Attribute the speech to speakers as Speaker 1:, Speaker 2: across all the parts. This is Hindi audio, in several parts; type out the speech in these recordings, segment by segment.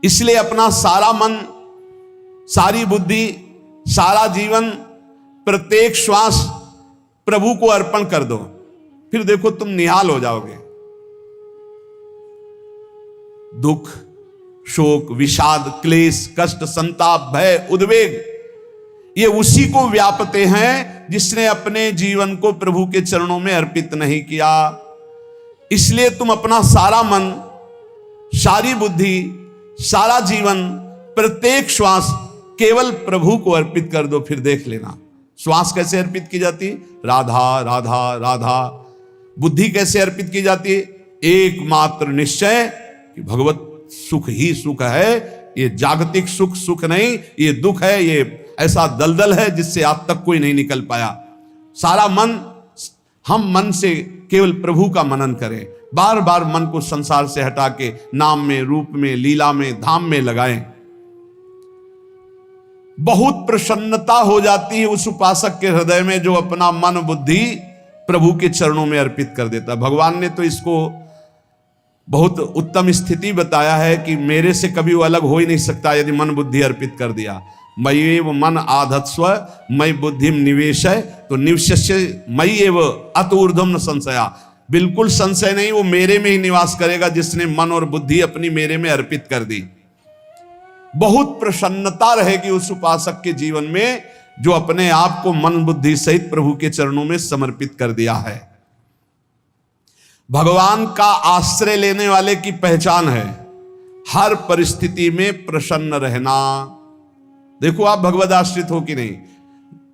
Speaker 1: इसलिए अपना सारा मन, सारी बुद्धि, सारा जीवन, प्रत्येक श्वास प्रभु को अर्पण कर दो। फिर देखो तुम निहाल हो जाओगे। दुख, शोक, विषाद, क्लेश, कष्ट, संताप, भय, उद्वेग, ये उसी को व्यापते हैं जिसने अपने जीवन को प्रभु के चरणों में अर्पित नहीं किया। इसलिए तुम अपना सारा मन, सारी बुद्धि, सारा जीवन, प्रत्येक श्वास केवल प्रभु को अर्पित कर दो। फिर देख लेना श्वास कैसे अर्पित की जाती, राधा राधा राधा। बुद्धि कैसे अर्पित की जाती, एकमात्र निश्चय कि भगवत सुख ही सुख है। ये जागतिक सुख सुख नहीं, ये दुख है, ये ऐसा दलदल है जिससे आज तक कोई नहीं निकल पाया। सारा मन, हम मन से केवल प्रभु का मनन करें। बार बार मन को संसार से हटा के नाम में, रूप में, लीला में, धाम में लगाएं। बहुत प्रसन्नता हो जाती है उस उपासक के हृदय में जो अपना मन बुद्धि प्रभु के चरणों में अर्पित कर देता है। भगवान ने तो इसको बहुत उत्तम स्थिति बताया है कि मेरे से कभी वो अलग हो ही नहीं सकता यदि मन बुद्धि अर्पित कर दिया। मय्येव मन आधत्स्व मयि बुद्धिम निवेशय, तो निवश्य मयि एव अत ऊर्ध्वं न संशया। बिल्कुल संशय नहीं, वो मेरे में ही निवास करेगा जिसने मन और बुद्धि अपनी मेरे में अर्पित कर दी। बहुत प्रसन्नता रहेगी उस उपासक के जीवन में जो अपने आप को मन बुद्धि सहित प्रभु के चरणों में समर्पित कर दिया है। भगवान का आश्रय लेने वाले की पहचान है हर परिस्थिति में प्रसन्न रहना। देखो आप भगवद आश्रित हो कि नहीं,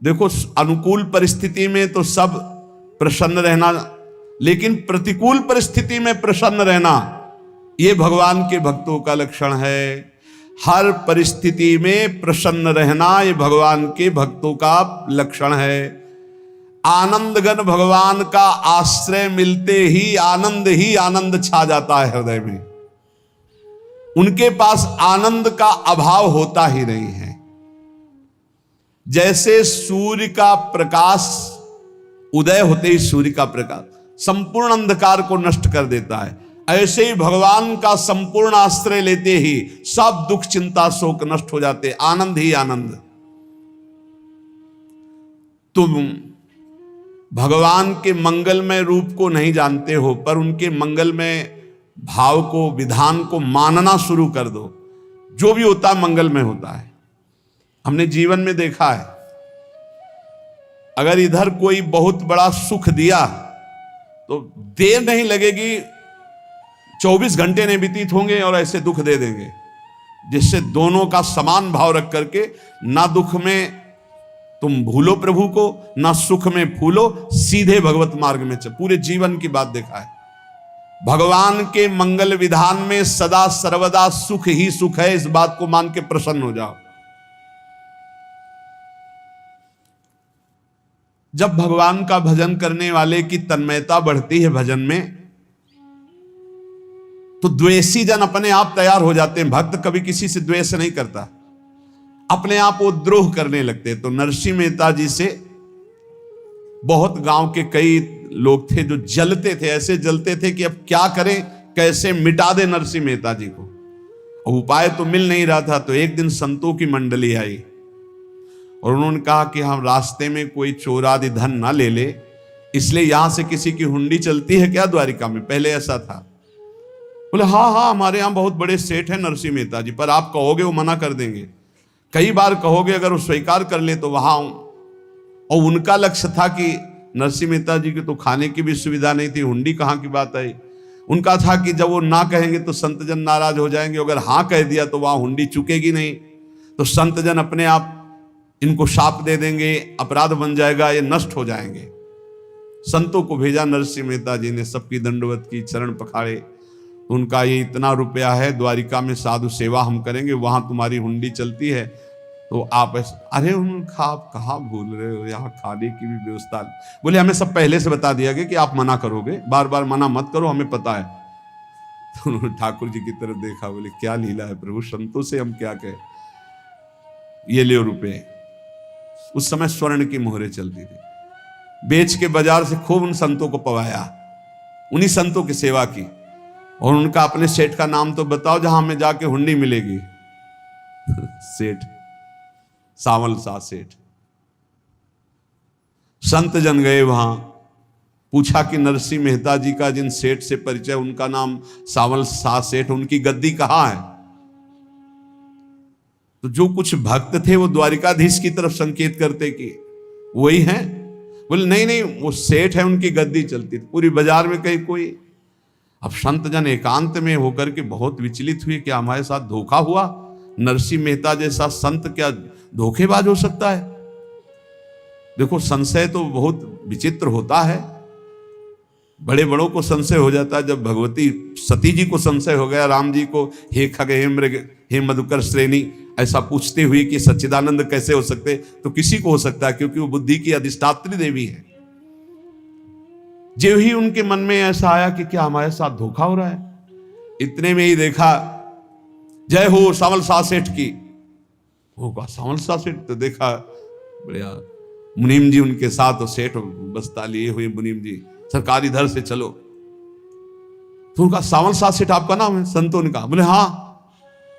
Speaker 1: देखो अनुकूल परिस्थिति में तो सब प्रसन्न रहना, लेकिन प्रतिकूल परिस्थिति में प्रसन्न रहना यह भगवान के भक्तों का लक्षण है। हर परिस्थिति में प्रसन्न रहना यह भगवान के भक्तों का लक्षण है। आनंदगन भगवान का आश्रय मिलते ही आनंद छा जाता है हृदय में। उनके पास आनंद का अभाव होता ही नहीं है। जैसे सूर्य का प्रकाश उदय होते ही सूर्य का प्रकाश संपूर्ण अंधकार को नष्ट कर देता है, ऐसे ही भगवान का संपूर्ण आश्रय लेते ही सब दुख चिंता शोक नष्ट हो जाते, आनंद ही आनंद। तुम भगवान के मंगलमय रूप को नहीं जानते हो, पर उनके मंगलमय भाव को, विधान को मानना शुरू कर दो। जो भी होता है मंगलमय होता है। हमने जीवन में देखा है, अगर इधर कोई बहुत बड़ा सुख दिया तो देर नहीं लगेगी, 24 घंटे नहीं व्यतीत होंगे और ऐसे दुख दे देंगे, जिससे दोनों का समान भाव रख करके ना दुख में तुम भूलो प्रभु को, ना सुख में फूलो, सीधे भगवत मार्ग में चल। पूरे जीवन की बात देखा है। भगवान के मंगल विधान में सदा सर्वदा सुख ही सुख है, इस बात को मान के प्रसन्न हो जाओ। जब भगवान का भजन करने वाले की तन्मयता बढ़ती है भजन में, तो द्वेषी जन अपने आप तैयार हो जाते हैं। भक्त कभी किसी से द्वेष नहीं करता, अपने आप वो द्रोह करने लगते। तो नरसिंह मेहता जी से बहुत गांव के कई लोग थे जो जलते थे, ऐसे जलते थे कि अब क्या करें, कैसे मिटा दे नरसिंह मेहता जी को। और उपाय तो मिल नहीं रहा था। तो एक दिन संतों की मंडली आई और उन्होंने कहा कि हम रास्ते में कोई चोर आदि धन ना ले ले, इसलिए यहां से किसी की हुंडी चलती है क्या द्वारिका में? पहले ऐसा था। बोले हाँ, हमारे यहां बहुत बड़े सेठ हैं नरसिंह मेहता जी, पर आप कहोगे वो मना कर देंगे। कई बार कहोगे, अगर वो स्वीकार कर ले तो वहां। और उनका लक्ष्य था कि नरसिंह मेहता जी की तो खाने की भी सुविधा नहीं थी, हुंडी कहाँ की बात आई। उनका था कि जब वो ना कहेंगे तो संतजन नाराज हो जाएंगे, अगर हाँ कह दिया तो वहां हुंडी चुकेगी नहीं, तो संतजन अपने आप इनको शाप दे देंगे, अपराध बन जाएगा, ये नष्ट हो जाएंगे। संतों को भेजा नरसिंह मेहता जी ने, सबकी दंडवत की, चरण पखाड़े। उनका ये इतना रुपया है, द्वारिका में साधु सेवा हम करेंगे, वहां तुम्हारी हुंडी चलती है तो आप अरे उनका आप कहाँ भूल रहे हो, यहाँ खाने की भी व्यवस्था। बोले हमें सब पहले से बता दिया गया कि आप मना करोगे, बार बार मना मत करो, हमें पता है। तो उन्होंने ठाकुर जी की तरफ देखा, बोले क्या लीला है प्रभु, संतों से हम क्या कहें, ये ले रुपये। उस समय स्वर्ण की मोहरें चलती थी, बेच के बाजार से खूब उन संतों को पवाया, उन्हीं संतों की सेवा की। और उनका अपने सेठ का नाम तो बताओ जहां हमें जाके हुंडी मिलेगी। सेठ सावल शाह सेठ। संत जन गए वहां, पूछा कि नरसिंह मेहता जी का जिन सेठ से परिचय, उनका नाम सावल शाह सेठ, उनकी गद्दी कहां है? तो जो कुछ भक्त थे वो द्वारिकाधीश की तरफ संकेत करते कि वही हैं। बोले नहीं नहीं, वो सेठ है, उनकी गद्दी चलती। पूरी बाजार में कहीं कोई। अब संत जन एकांत में होकर के बहुत विचलित हुए, क्या हमारे साथ धोखा हुआ? नरसिंह मेहता जैसा संत क्या धोखेबाज हो सकता है? देखो, संशय तो बहुत विचित्र होता है। बड़े बड़ों को संशय हो जाता है। जब भगवती सती जी को संशय हो गया, राम जी को, हे खग हे मृग हे मधुकर श्रेणी, ऐसा पूछते हुए कि सच्चिदानंद कैसे हो सकते, तो किसी को हो सकता है, क्योंकि वो बुद्धि की अधिष्ठात्री देवी है। जो ही उनके मन में ऐसा आया कि क्या हमारे साथ धोखा हो रहा है, इतने में ही देखा जय हो सावल शाह सेठ की। होगा सावल शाह सेठ, तो देखा बढ़िया मुनीम जी उनके साथ, और सेठ बस्ता लिए हुए मुनीम जी, सरकार इधर से चलो। तो उनका सावल शाह सेठ आपका नाम है? संतों ने कहा। बोले हाँ।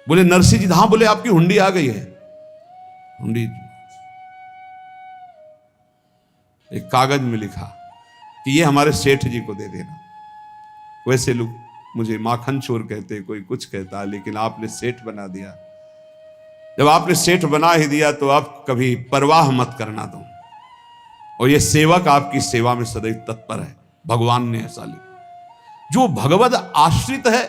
Speaker 1: बोले नरसिंह जी? हाँ। बोले आपकी हुंडी आ गई है। हुंडी एक कागज में लिखा कि ये हमारे सेठ जी को दे देना। वैसे लोग मुझे माखन चोर कहते, कोई कुछ कहता, लेकिन आपने सेठ बना दिया। जब आपने सेठ बना ही दिया तो आप कभी परवाह मत करना दो। और ये सेवक आपकी सेवा में सदैव तत्पर है। भगवान ने ऐसा लिखा। जो भगवद आश्रित है,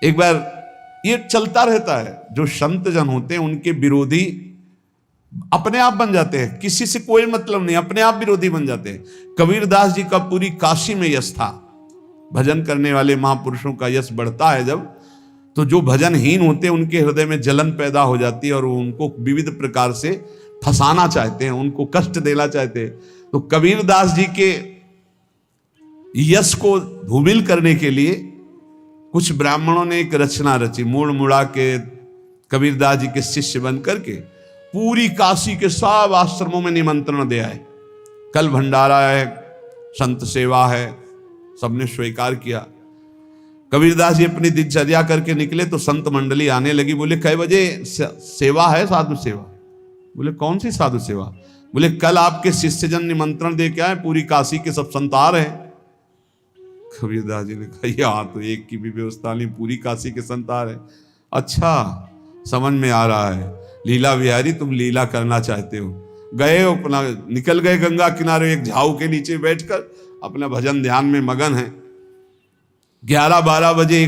Speaker 1: एक बार ये चलता रहता है। जो संत जन होते हैं उनके विरोधी अपने आप बन जाते हैं, किसी से कोई मतलब नहीं, अपने आप विरोधी बन जाते हैं। कबीरदास जी का पूरी काशी में यश था। भजन करने वाले महापुरुषों का यश बढ़ता है जब, तो जो भजनहीन होते हैं उनके हृदय में जलन पैदा हो जाती है और वो उनको विविध प्रकार से फंसाना चाहते हैं, उनको कष्ट देना चाहते हैं। तो कबीरदास जी के यश को धूमिल करने के लिए कुछ ब्राह्मणों ने एक रचना रची। मुड़ मुड़ा के कबीरदास जी के शिष्य बन करके पूरी काशी के सब आश्रमों में निमंत्रण दे आए। कल भंडारा है, संत सेवा है, सबने स्वीकार किया। कबीरदास जी अपनी दिनचर्या करके निकले तो संत मंडली आने लगी। बोले कै बजे सेवा है? साधु सेवा। बोले कौन सी साधु सेवा? बोले कल आपके शिष्यजन निमंत्रण दे के आए, पूरी काशी के सब संत आ रहे हैं। कबीरदास जी ने कहा यहाँ तो एक की भी व्यवस्था नहीं, पूरी काशी के संत आ रहे। अच्छा, समझ में आ रहा है, लीला बिहारी तुम लीला करना चाहते हो। गए अपना, निकल गए गंगा किनारे, एक झाऊ के नीचे बैठकर अपना भजन ध्यान में मगन है। 11-12 बजे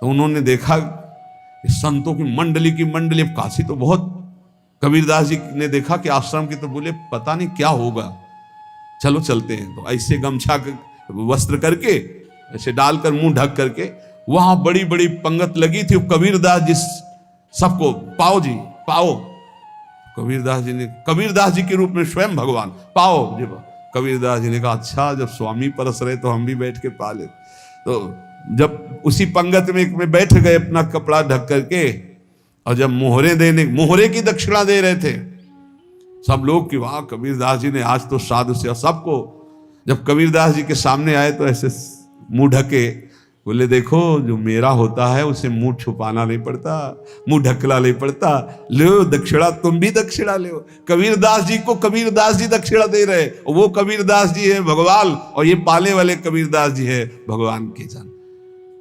Speaker 1: तो उन्होंने देखा संतों की मंडली, काशी तो बहुत। कबीरदास जी ने देखा कि आश्रम की, तो बोले पता नहीं क्या होगा, चलो चलते हैं। तो ऐसे गमछा वस्त्र करके ऐसे डालकर मुंह ढक करके, वहां बड़ी बड़ी पंगत लगी थी। कबीरदास जी सबको पाओ जी पाओ। कबीरदास जी के रूप में स्वयं भगवान पाओ जी। कबीरदास जी ने कहा अच्छा, जब स्वामी परस रहे तो हम भी बैठ के पा ले। तो जब उसी पंगत में बैठ गए अपना कपड़ा ढक करके, और जब मोहरे की दक्षिणा दे रहे थे सब लोग कि वाह कबीरदास जी ने आज तो साधु से। सबको जब कबीरदास जी के सामने आए तो ऐसे मुंह ढके, बोले देखो जो मेरा होता है उसे मुंह छुपाना नहीं पड़ता, मुंह ढकना नहीं पड़ता। लो दक्षिणा, तुम भी दक्षिणा लो। कबीरदास जी को कबीरदास जी दक्षिणा दे रहे, वो कबीरदास जी है भगवान, और ये पाले वाले कबीरदास जी है भगवान के जन।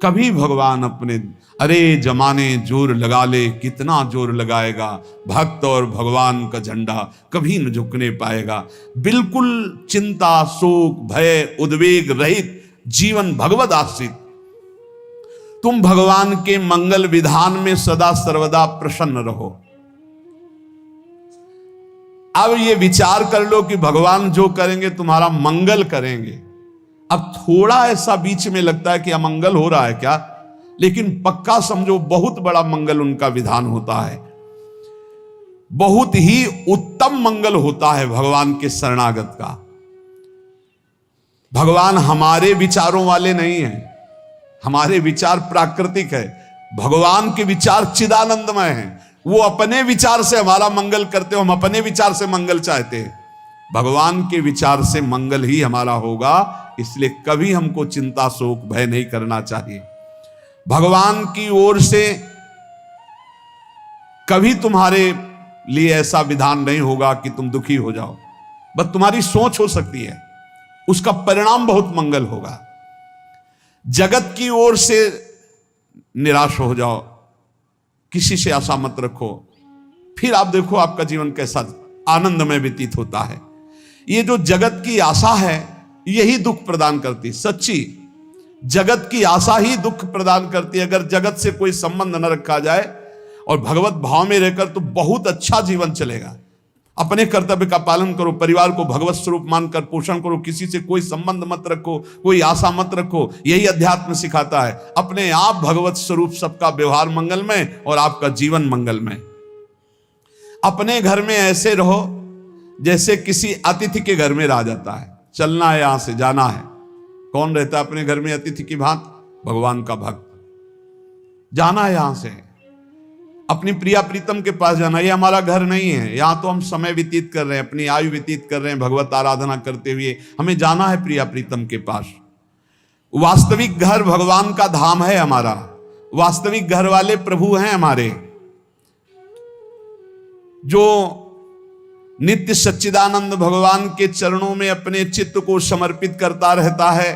Speaker 1: कभी भगवान अपने, अरे जमाने जोर लगा ले, कितना जोर लगाएगा, भक्त और भगवान का झंडा कभी न झुकने पाएगा। बिल्कुल चिंता शोक भय उद्वेग रहित जीवन भगवद आश्रित। तुम भगवान के मंगल विधान में सदा सर्वदा प्रसन्न रहो। अब ये विचार कर लो कि भगवान जो करेंगे तुम्हारा मंगल करेंगे। अब थोड़ा ऐसा बीच में लगता है कि अमंगल हो रहा है क्या, लेकिन पक्का समझो बहुत बड़ा मंगल उनका विधान होता है। बहुत ही उत्तम मंगल होता है भगवान के शरणागत का। भगवान हमारे विचारों वाले नहीं है, हमारे विचार प्राकृतिक है, भगवान के विचार चिदानंदमय हैं। वो अपने विचार से हमारा मंगल करते हो, हम अपने विचार से मंगल चाहते हैं। भगवान के विचार से मंगल ही हमारा होगा। इसलिए कभी हमको चिंता शोक भय नहीं करना चाहिए। भगवान की ओर से कभी तुम्हारे लिए ऐसा विधान नहीं होगा कि तुम दुखी हो जाओ, बस तुम्हारी सोच हो सकती है, उसका परिणाम बहुत मंगल होगा। जगत की ओर से निराश हो जाओ, किसी से आशा मत रखो, फिर आप देखो आपका जीवन कैसा आनंदमय व्यतीत होता है। ये जो जगत की आशा है यही दुख प्रदान करती, सच्ची जगत की आशा ही दुख प्रदान करती है। अगर जगत से कोई संबंध न रखा जाए और भगवत भाव में रहकर तो बहुत अच्छा जीवन चलेगा। अपने कर्तव्य का पालन करो, परिवार को भगवत स्वरूप मानकर पोषण करो, किसी से कोई संबंध मत रखो, कोई आशा मत रखो। यही अध्यात्म सिखाता है। अपने आप भगवत स्वरूप, सबका व्यवहार मंगलमय और आपका जीवन मंगलमय। अपने घर में ऐसे रहो जैसे किसी अतिथि के घर में रह जाता है। चलना है, यहां से जाना है। कौन रहता है अपने घर में अतिथि की भांति? भगवान का भक्त। जाना है यहां से, अपनी प्रिया प्रीतम के पास जाना। ये हमारा घर नहीं है, यहां तो हम समय व्यतीत कर रहे हैं, अपनी आयु व्यतीत कर रहे हैं भगवत आराधना करते हुए। हमें जाना है प्रिया प्रीतम के पास। वास्तविक घर भगवान का धाम है हमारा, वास्तविक घर वाले प्रभु हैं हमारे। जो नित्य सच्चिदानंद भगवान के चरणों में अपने चित्त को समर्पित करता रहता है,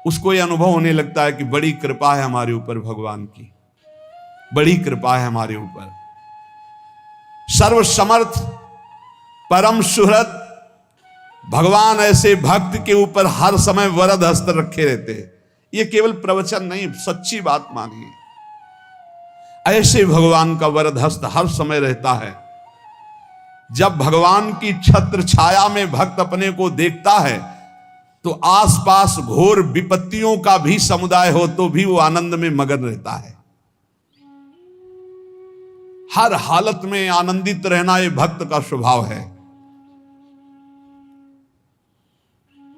Speaker 1: उसको यह अनुभव होने लगता है कि बड़ी कृपा है हमारे ऊपर, भगवान की बड़ी कृपा है हमारे ऊपर। सर्वसमर्थ परम सुहृद भगवान ऐसे भक्त के ऊपर हर समय वरद हस्त रखे रहते हैं। ये केवल प्रवचन नहीं, सच्ची बात मानिए। ऐसे भगवान का वरद हस्त हर समय रहता है। जब भगवान की छत्र छाया में भक्त अपने को देखता है तो आसपास घोर विपत्तियों का भी समुदाय हो तो भी वो आनंद में मगन रहता है। हर हालत में आनंदित रहना ये भक्त का स्वभाव है।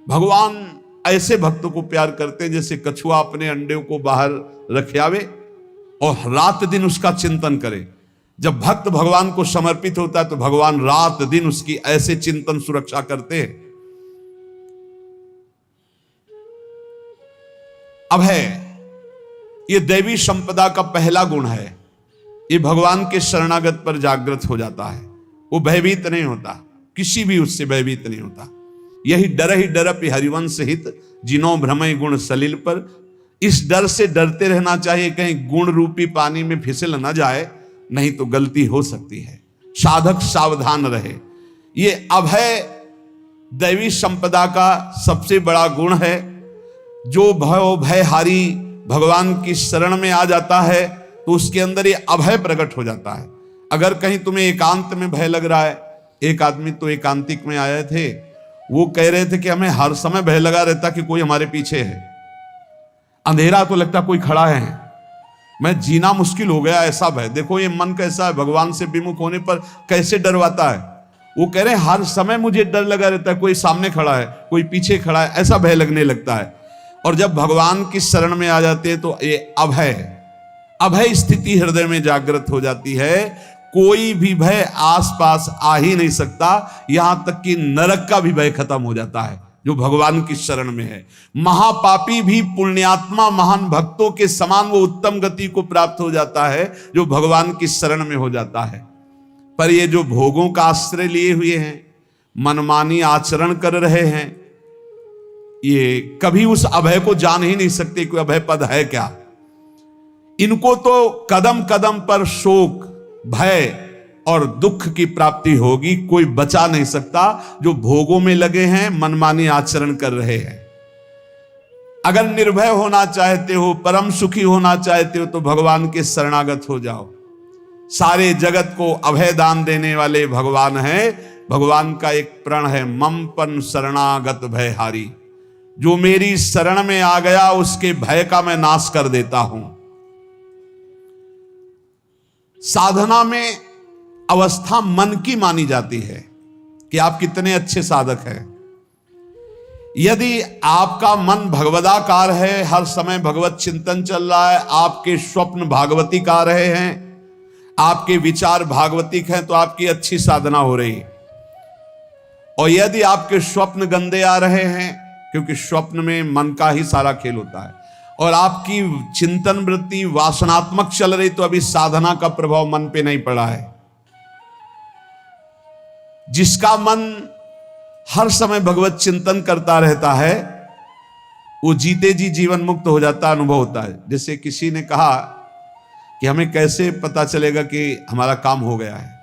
Speaker 1: भगवान ऐसे भक्तों को प्यार करते हैं जैसे कछुआ अपने अंडे को बाहर रख आवे और रात दिन उसका चिंतन करे। जब भक्त भगवान को समर्पित होता है तो भगवान रात दिन उसकी ऐसे चिंतन सुरक्षा करते हैं। अभय ये दैवी संपदा का पहला गुण है। ये भगवान के शरणागत पर जागृत हो जाता है। वो भयभीत नहीं होता, किसी भी उससे भयभीत नहीं होता। यही डर ही डरप हरिवंश हित, जिनो भ्रमय गुण सलिल पर। इस डर से डरते रहना चाहिए कहीं गुण रूपी पानी में फिसल न जाए, नहीं तो गलती हो सकती है। साधक सावधान रहे। ये अभय दैवी संपदा का सबसे बड़ा गुण है। जो भयहारी भगवान की शरण में आ जाता है तो उसके अंदर ये अभय प्रकट हो जाता है। अगर कहीं तुम्हें एकांत में भय लग रहा है, एक आदमी तो एकांतिक में आए थे, वो कह रहे थे कि हमें हर समय भय लगा रहता कि कोई हमारे पीछे है। अंधेरा तो लगता कोई खड़ा है, मैं जीना मुश्किल हो गया, ऐसा भय। देखो ये मन कैसा है, भगवान से विमुख होने पर कैसे डरवाता है। वो कह रहे हैं हर समय मुझे डर लगा रहता है, कोई सामने खड़ा है, कोई पीछे खड़ा है, ऐसा भय लगने लगता है। और जब भगवान की शरण में आ जाते हैं तो ये अभय स्थिति हृदय में जागृत हो जाती है। कोई भी भय आसपास आ ही नहीं सकता, यहां तक कि नरक का भी भय खत्म हो जाता है जो भगवान की शरण में है। महापापी भी पुण्यात्मा महान भक्तों के समान वो उत्तम गति को प्राप्त हो जाता है जो भगवान की शरण में हो जाता है। पर ये जो भोगों का आश्रय लिए हुए हैं, मनमानी आचरण कर रहे हैं, ये कभी उस अभय को जान ही नहीं सकते कि अभय पद है क्या। इनको तो कदम कदम पर शोक, भय और दुख की प्राप्ति होगी। कोई बचा नहीं सकता जो भोगों में लगे हैं, मनमानी आचरण कर रहे हैं। अगर निर्भय होना चाहते हो, परम सुखी होना चाहते हो तो भगवान के शरणागत हो जाओ। सारे जगत को अभय दान देने वाले भगवान हैं। भगवान का एक प्रण है, ममपन शरणागत भयहारी। जो मेरी शरण में आ गया उसके भय का मैं नाश कर देता हूं। साधना में अवस्था मन की मानी जाती है कि आप कितने अच्छे साधक हैं। यदि आपका मन भगवदाकार है, हर समय भगवत चिंतन चल रहा है, आपके स्वप्न भागवतिक आ रहे हैं, आपके विचार भागवतिक हैं, तो आपकी अच्छी साधना हो रही है। और यदि आपके स्वप्न गंदे आ रहे हैं, क्योंकि स्वप्न में मन का ही सारा खेल होता है, और आपकी चिंतन वृत्ति वासनात्मक चल रही, तो अभी साधना का प्रभाव मन पे नहीं पड़ा है। जिसका मन हर समय भगवत चिंतन करता रहता है, वो जीते जी जीवन मुक्त हो जाता अनुभव होता है। जैसे किसी ने कहा कि हमें कैसे पता चलेगा कि हमारा काम हो गया है,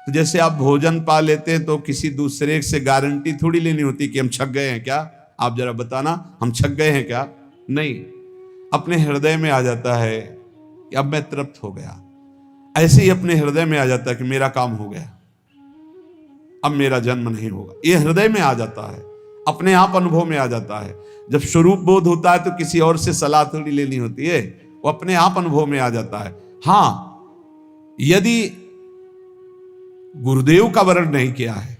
Speaker 1: तो जैसे आप भोजन पा लेते हैं तो किसी दूसरे से गारंटी थोड़ी लेनी होती कि हम छक गए हैं क्या, आप जरा बताना हम छक गए हैं क्या। नहीं, अपने हृदय में आ जाता है कि अब मैं तृप्त हो गया। ऐसे ही अपने हृदय में आ जाता है कि मेरा काम हो गया, अब मेरा जन्म नहीं होगा। ये हृदय में आ जाता है, अपने आप अनुभव में आ जाता है। जब स्वरूप बोध होता है तो किसी और से सलाह थोड़ी लेनी होती है, वो अपने आप अनुभव में आ जाता है। हां, यदि गुरुदेव का वर्ण नहीं किया है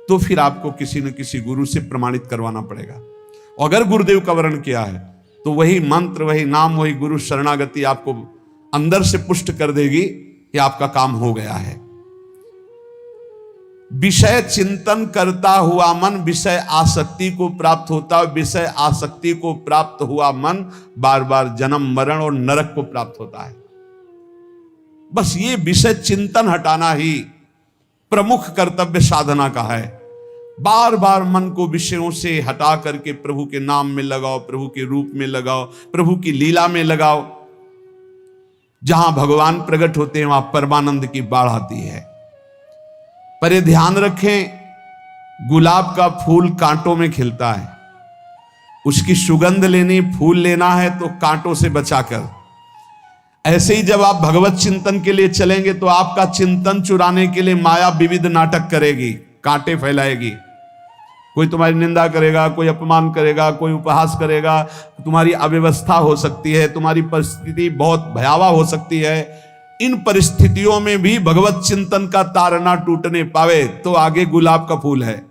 Speaker 1: तो फिर आपको किसी न किसी गुरु से प्रमाणित करवाना पड़ेगा। अगर गुरुदेव का वर्ण किया है तो वही मंत्र, वही नाम, वही गुरु शरणागति आपको अंदर से पुष्ट कर देगी कि आपका काम हो गया है। विषय चिंतन करता हुआ मन विषय आसक्ति को प्राप्त होता है। विषय आसक्ति को प्राप्त हुआ मन बार बार जन्म मरण और नरक को प्राप्त होता है। बस ये विषय चिंतन हटाना ही प्रमुख कर्तव्य साधना का है। बार बार मन को विषयों से हटा करके प्रभु के नाम में लगाओ, प्रभु के रूप में लगाओ, प्रभु की लीला में लगाओ। जहां भगवान प्रकट होते हैं वहां परमानंद की बाढ़ आती है। पर ये ध्यान रखें, गुलाब का फूल कांटों में खिलता है, उसकी सुगंध लेनी, फूल लेना है तो कांटों से बचाकर। ऐसे ही जब आप भगवत चिंतन के लिए चलेंगे तो आपका चिंतन चुराने के लिए माया विविध नाटक करेगी, कांटे फैलाएगी। कोई तुम्हारी निंदा करेगा, कोई अपमान करेगा, कोई उपहास करेगा, तुम्हारी अव्यवस्था हो सकती है, तुम्हारी परिस्थिति बहुत भयावह हो सकती है। इन परिस्थितियों में भी भगवत चिंतन का तार ना टूटने पावे तो आगे गुलाब का फूल है।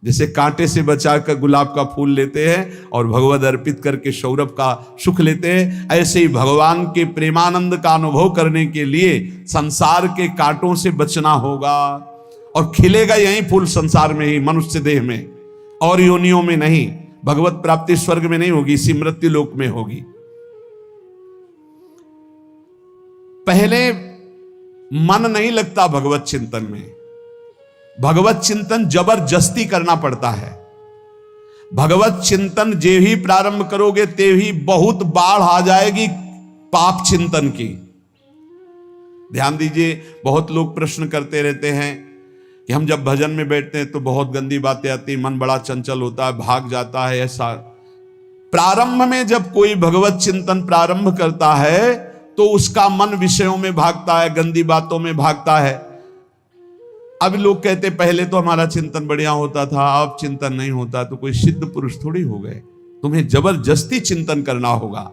Speaker 1: जैसे कांटे से बचाकर गुलाब का फूल लेते हैं और भगवत अर्पित करके सौरभ का सुख लेते हैं, ऐसे ही भगवान के प्रेमानंद का अनुभव करने के लिए संसार के कांटों से बचना होगा। और खिलेगा यही फूल संसार में ही, मनुष्य देह में, और योनियों में नहीं। भगवत प्राप्ति स्वर्ग में नहीं होगी, इसी मृत्यु लोक में होगी। पहले मन नहीं लगता भगवत चिंतन में। भगवत चिंतन जबरदस्ती करना पड़ता है। भगवत चिंतन जे ही प्रारंभ करोगे ते ही बहुत बाढ़ आ जाएगी पाप चिंतन की। ध्यान दीजिए, बहुत लोग प्रश्न करते रहते हैं कि हम जब भजन में बैठते हैं तो बहुत गंदी बातें आती, मन बड़ा चंचल होता है, भाग जाता है। ऐसा प्रारंभ में जब कोई भगवत चिंतन प्रारंभ करता है तो उसका मन विषयों में भागता है, गंदी बातों में भागता है। अब लोग कहते पहले तो हमारा चिंतन बढ़िया होता था, अब चिंतन नहीं होता। तो कोई सिद्ध पुरुष थोड़ी हो गए, तुम्हें जबरदस्ती चिंतन करना होगा।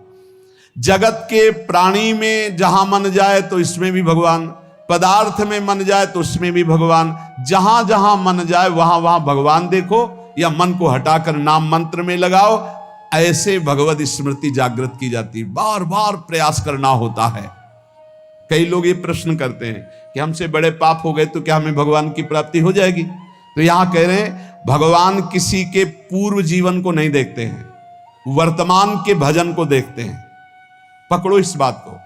Speaker 1: जगत के प्राणी में जहां मन जाए तो इसमें भी भगवान, पदार्थ में मन जाए तो उसमें भी भगवान, जहां जहां मन जाए वहां वहां भगवान देखो, या मन को हटाकर नाम मंत्र में लगाओ। ऐसे भगवत स्मृति जागृत की जाती, बार बार प्रयास करना होता है। कई लोग ये प्रश्न करते हैं कि हमसे बड़े पाप हो गए तो क्या हमें भगवान की प्राप्ति हो जाएगी? तो यहां कह रहे हैं भगवान किसी के पूर्व जीवन को नहीं देखते हैं, वर्तमान के भजन को देखते हैं। पकड़ो इस बात को।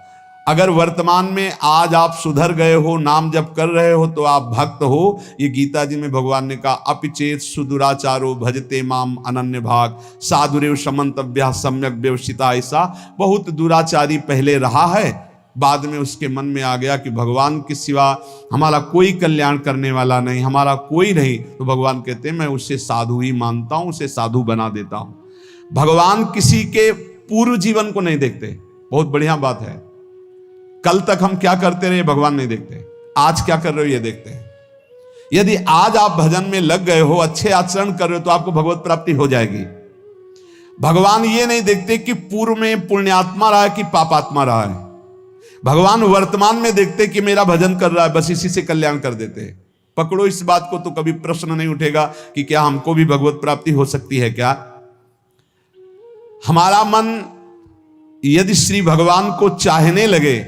Speaker 1: अगर वर्तमान में आज आप सुधर गए हो, नाम जप कर रहे हो, तो आप भक्त हो। ये गीता जी में भगवान ने कहा, अपिचेत सुदुराचारो भजते माम अनन्य भाग साधुरेव समन्तव्या सम्यक व्यवसिता। ऐसा बहुत दुराचारी पहले रहा है, बाद में उसके मन में आ गया कि भगवान के सिवा हमारा कोई कल्याण करने वाला नहीं, हमारा कोई नहीं। तो भगवान कहते हैं मैं उसे साधु ही मानता हूं, उसे साधु बना देता हूं। भगवान किसी के पूर्व जीवन को नहीं देखते। बहुत बढ़िया बात है। कल तक हम क्या करते रहे भगवान नहीं देखते, आज क्या कर रहे हो ये देखते हैं। यदि आज आप भजन में लग गए हो, अच्छे आचरण कर रहे हो, तो आपको भगवत प्राप्ति हो जाएगी। भगवान ये नहीं देखते कि पूर्व में पुण्यात्मा रहा है कि पापात्मा रहा है। भगवान वर्तमान में देखते कि मेरा भजन कर रहा है, बस इसी से कल्याण कर देते हैं। पकड़ो इस बात को, तो कभी प्रश्न नहीं उठेगा कि क्या हमको भी भगवत प्राप्ति हो सकती है क्या। हमारा मन यदि श्री भगवान को चाहने लगे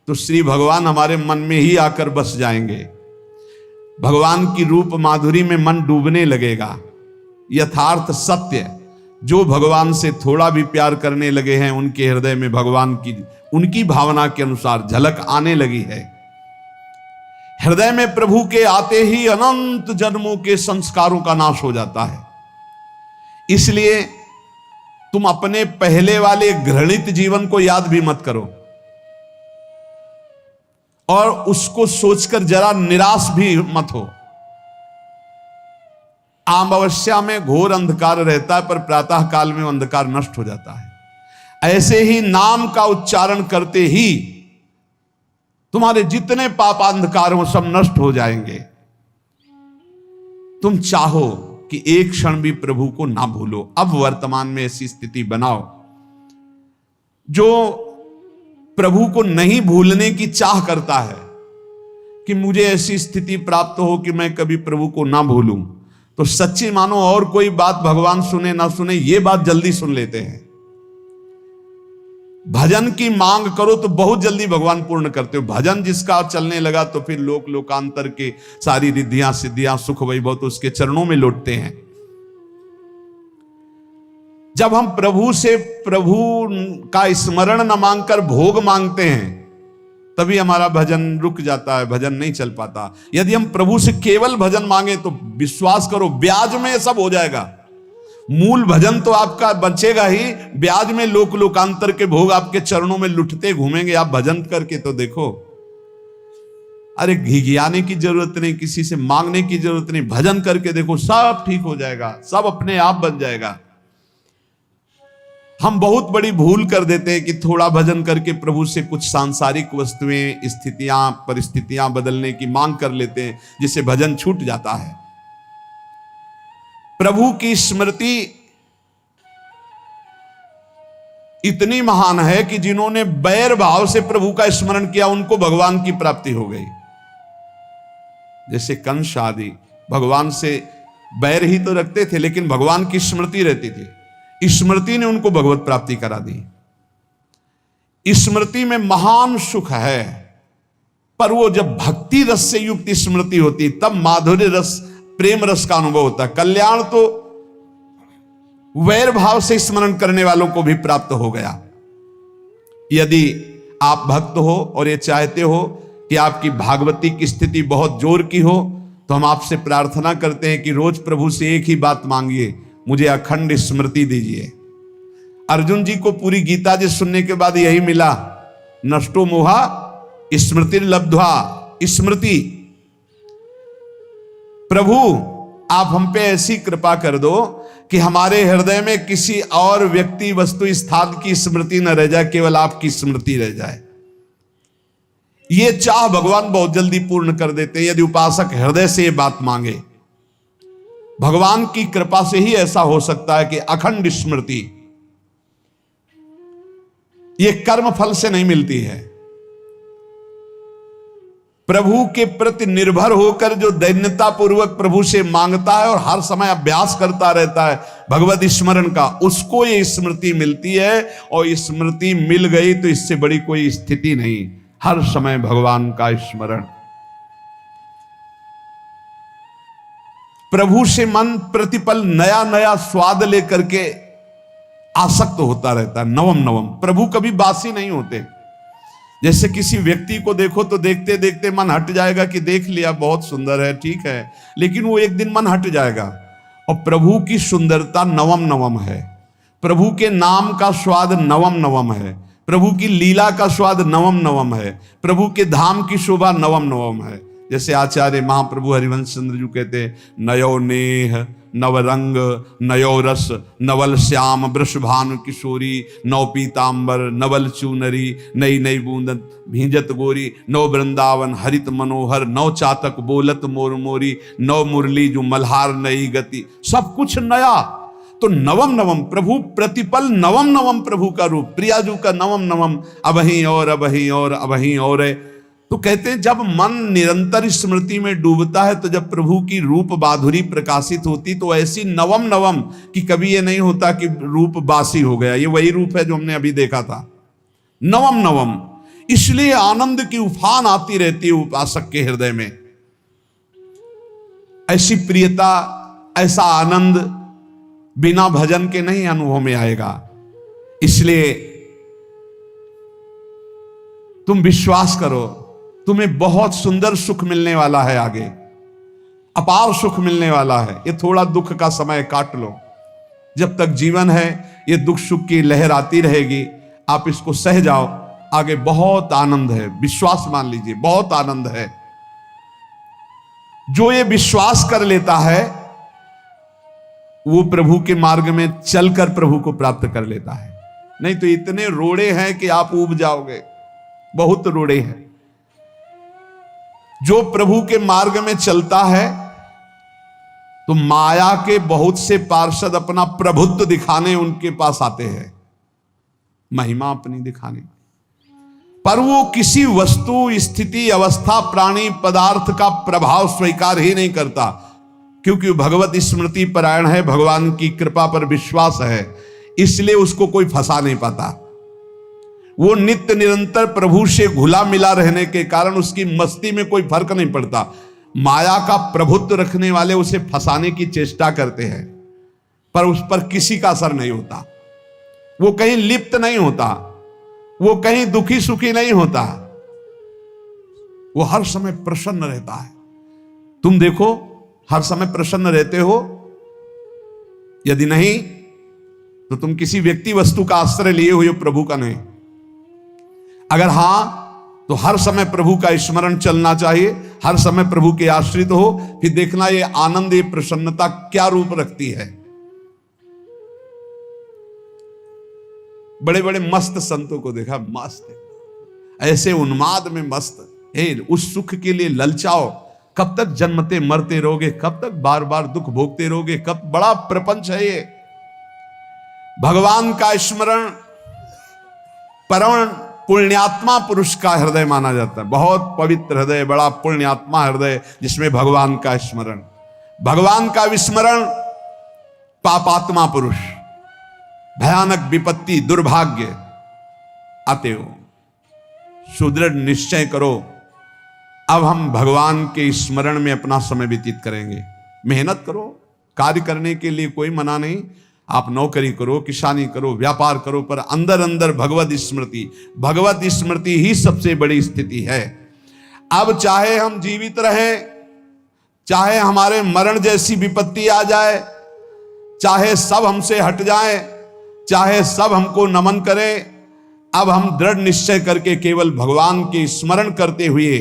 Speaker 1: तो श्री भगवान हमारे मन में ही आकर बस जाएंगे। भगवान की रूप माधुरी में मन डूबने लगेगा। यथार्थ सत्य, जो भगवान से थोड़ा भी प्यार करने लगे हैं उनके हृदय में भगवान की उनकी भावना के अनुसार झलक आने लगी है। हृदय में प्रभु के आते ही अनंत जन्मों के संस्कारों का नाश हो जाता है। इसलिए तुम अपने पहले वाले घृणित जीवन को याद भी मत करो और उसको सोचकर जरा निराश भी मत हो। अमावस्या में घोर अंधकार रहता है, पर प्रातः काल में अंधकार नष्ट हो जाता है। ऐसे ही नाम का उच्चारण करते ही तुम्हारे जितने पाप अंधकार हो सब नष्ट हो जाएंगे। तुम चाहो कि एक क्षण भी प्रभु को ना भूलो। अब वर्तमान में ऐसी स्थिति बनाओ। जो प्रभु को नहीं भूलने की चाह करता है कि मुझे ऐसी स्थिति प्राप्त हो कि मैं कभी प्रभु को ना भूलूं, तो सच्ची मानो और कोई बात भगवान सुने ना सुने, ये बात जल्दी सुन लेते हैं। भजन की मांग करो तो बहुत जल्दी भगवान पूर्ण करते हो। भजन जिसका चलने लगा तो फिर लोक लोकांतर के सारी रिद्धियां सिद्धियां सुख वैभव तो उसके चरणों में लौटते हैं। जब हम प्रभु से प्रभु का स्मरण न मांगकर भोग मांगते हैं तभी हमारा भजन रुक जाता है, भजन नहीं चल पाता। यदि हम प्रभु से केवल भजन मांगे तो विश्वास करो ब्याज में सब हो जाएगा। मूल भजन तो आपका बचेगा ही, ब्याज में लोक लोकांतर के भोग आपके चरणों में लुटते घूमेंगे। आप भजन करके तो देखो। अरे घिघियाने की जरूरत नहीं, किसी से मांगने की जरूरत नहीं, भजन करके देखो सब ठीक हो जाएगा, सब अपने आप बन जाएगा। हम बहुत बड़ी भूल कर देते हैं कि थोड़ा भजन करके प्रभु से कुछ सांसारिक वस्तुएं, स्थितियां, परिस्थितियां बदलने की मांग कर लेते हैं, जिससे भजन छूट जाता है। प्रभु की स्मृति इतनी महान है कि जिन्होंने बैर भाव से प्रभु का स्मरण किया उनको भगवान की प्राप्ति हो गई। जैसे कंस आदि भगवान से बैर ही तो रखते थे, लेकिन भगवान की स्मृति रहती थी। स्मृति ने उनको भगवत प्राप्ति करा दी। स्मृति में महान सुख है, पर वो जब भक्ति रस से युक्त स्मृति होती तब माधुर्य रस, प्रेम रस का अनुभव होता है। कल्याण तो वैर भाव से स्मरण करने वालों को भी प्राप्त हो गया। यदि आप भक्त हो और ये चाहते हो कि आपकी भागवती की स्थिति बहुत जोर की हो, तो हम आपसे प्रार्थना करते हैं कि रोज प्रभु से एक ही बात मांगिए, मुझे अखंड स्मृति दीजिए। अर्जुन जी को पूरी गीता जी सुनने के बाद यही मिला, नष्टो मोहा स्मृति लब्ध्वा। स्मृति, प्रभु आप हम पे ऐसी कृपा कर दो कि हमारे हृदय में किसी और व्यक्ति, वस्तु, स्थान की स्मृति न रह जाए, केवल आपकी स्मृति रह जाए। ये चाह भगवान बहुत जल्दी पूर्ण कर देते हैं यदि उपासक हृदय से ये बात मांगे। भगवान की कृपा से ही ऐसा हो सकता है कि अखंड स्मृति ये कर्म फल से नहीं मिलती है। प्रभु के प्रति निर्भर होकर जो दैन्यता पूर्वक प्रभु से मांगता है और हर समय अभ्यास करता रहता है भगवत स्मरण का, उसको ये स्मृति मिलती है। और स्मृति मिल गई तो इससे बड़ी कोई स्थिति नहीं, हर समय भगवान का स्मरण। प्रभु से मन प्रतिपल नया नया स्वाद लेकर के आसक्त होता रहता है, नवम नवम। प्रभु कभी बासी नहीं होते। जैसे किसी व्यक्ति को देखो तो देखते देखते मन हट जाएगा कि देख लिया बहुत सुंदर है, ठीक है, लेकिन वो एक दिन मन हट जाएगा। और प्रभु की सुंदरता नवम नवम है, प्रभु के नाम का स्वाद नवम नवम है, प्रभु की लीला का स्वाद नवम नवम है, प्रभु के धाम की शोभा नवम नवम है। जैसे आचार्य महाप्रभु हरिवंश चंद्र जी कहते हैं, नयो नेह नवरंग नयो रस नवल श्याम वृषभानु किशोरी, नव पीतांबर नवल चूनरी, नई नई बूंदन भींजत गोरी, नव वृंदावन हरित मनोहर, नव चातक बोलत मोर मोरी, नव मुरली जो मल्हार नई गति, सब कुछ नया। तो नवम नवम प्रभु प्रतिपल नवम नवम प्रभु का रूप, प्रियाजू का नवम नवम, अबहीं और अबहीं और अबहीं और है। तो कहते हैं जब मन निरंतर स्मृति में डूबता है तो जब प्रभु की रूप माधुरी प्रकाशित होती तो ऐसी नवम नवम कि कभी ये नहीं होता कि रूप बासी हो गया। ये वही रूप है जो हमने अभी देखा था, नवम नवम। इसलिए आनंद की उफान आती रहती है उपासक के हृदय में। ऐसी प्रियता, ऐसा आनंद बिना भजन के नहीं अनुभव में आएगा। इसलिए तुम विश्वास करो, तुम्हें बहुत सुंदर सुख मिलने वाला है, आगे अपार सुख मिलने वाला है। ये थोड़ा दुख का समय काट लो, जब तक जीवन है ये दुख सुख की लहर आती रहेगी, आप इसको सह जाओ, आगे बहुत आनंद है। विश्वास मान लीजिए, बहुत आनंद है। जो ये विश्वास कर लेता है वो प्रभु के मार्ग में चलकर प्रभु को प्राप्त कर लेता है। नहीं तो इतने रोड़े हैं कि आप ऊब जाओगे, बहुत रोड़े हैं। जो प्रभु के मार्ग में चलता है तो माया के बहुत से पार्षद अपना प्रभुत्व दिखाने उनके पास आते हैं, महिमा अपनी दिखाने, पर वो किसी वस्तु, स्थिति, अवस्था, प्राणी, पदार्थ का प्रभाव स्वीकार ही नहीं करता, क्योंकि भगवत स्मृति परायण है, भगवान की कृपा पर विश्वास है, इसलिए उसको कोई फंसा नहीं पाता। वो नित्य निरंतर प्रभु से घुला मिला रहने के कारण उसकी मस्ती में कोई फर्क नहीं पड़ता। माया का प्रभुत्व रखने वाले उसे फंसाने की चेष्टा करते हैं, पर उस पर किसी का असर नहीं होता। वो कहीं लिप्त नहीं होता, वो कहीं दुखी सुखी नहीं होता, वो हर समय प्रसन्न रहता है। तुम देखो, हर समय प्रसन्न रहते हो? यदि नहीं तो तुम किसी व्यक्ति वस्तु का आश्रय लिए हुए हो, प्रभु का नहीं। अगर हां तो हर समय प्रभु का स्मरण चलना चाहिए, हर समय प्रभु के आश्रित हो, फिर देखना ये आनंद, ये प्रसन्नता क्या रूप रखती है। बड़े बड़े मस्त संतों को देखा, मस्त ऐसे उन्माद में मस्त, उस सुख के लिए ललचाओ। कब तक जन्मते मरते रहोगे, कब तक बार बार दुख भोगते रहोगे, कब? बड़ा प्रपंच है ये। भगवान का स्मरण परम पुण्यात्मा पुरुष का हृदय माना जाता है, बहुत पवित्र हृदय, बड़ा पुण्यात्मा हृदय जिसमें भगवान का स्मरण। भगवान का विस्मरण पापात्मा पुरुष, भयानक विपत्ति, दुर्भाग्य आते हो। सुदृढ़ निश्चय करो, अब हम भगवान के स्मरण में अपना समय व्यतीत करेंगे। मेहनत करो, कार्य करने के लिए कोई मना नहीं, आप नौकरी करो, किसानी करो, व्यापार करो, पर अंदर अंदर भगवत स्मृति, भगवत स्मृति ही सबसे बड़ी स्थिति है। अब चाहे हम जीवित रहें, चाहे हमारे मरण जैसी विपत्ति आ जाए, चाहे सब हमसे हट जाए, चाहे सब हमको नमन करें, अब हम दृढ़ निश्चय करके केवल भगवान के स्मरण करते हुए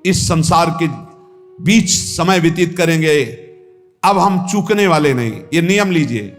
Speaker 1: इस संसार के बीच समय व्यतीत करेंगे। अब हम चूकने वाले नहीं, ये नियम लीजिए।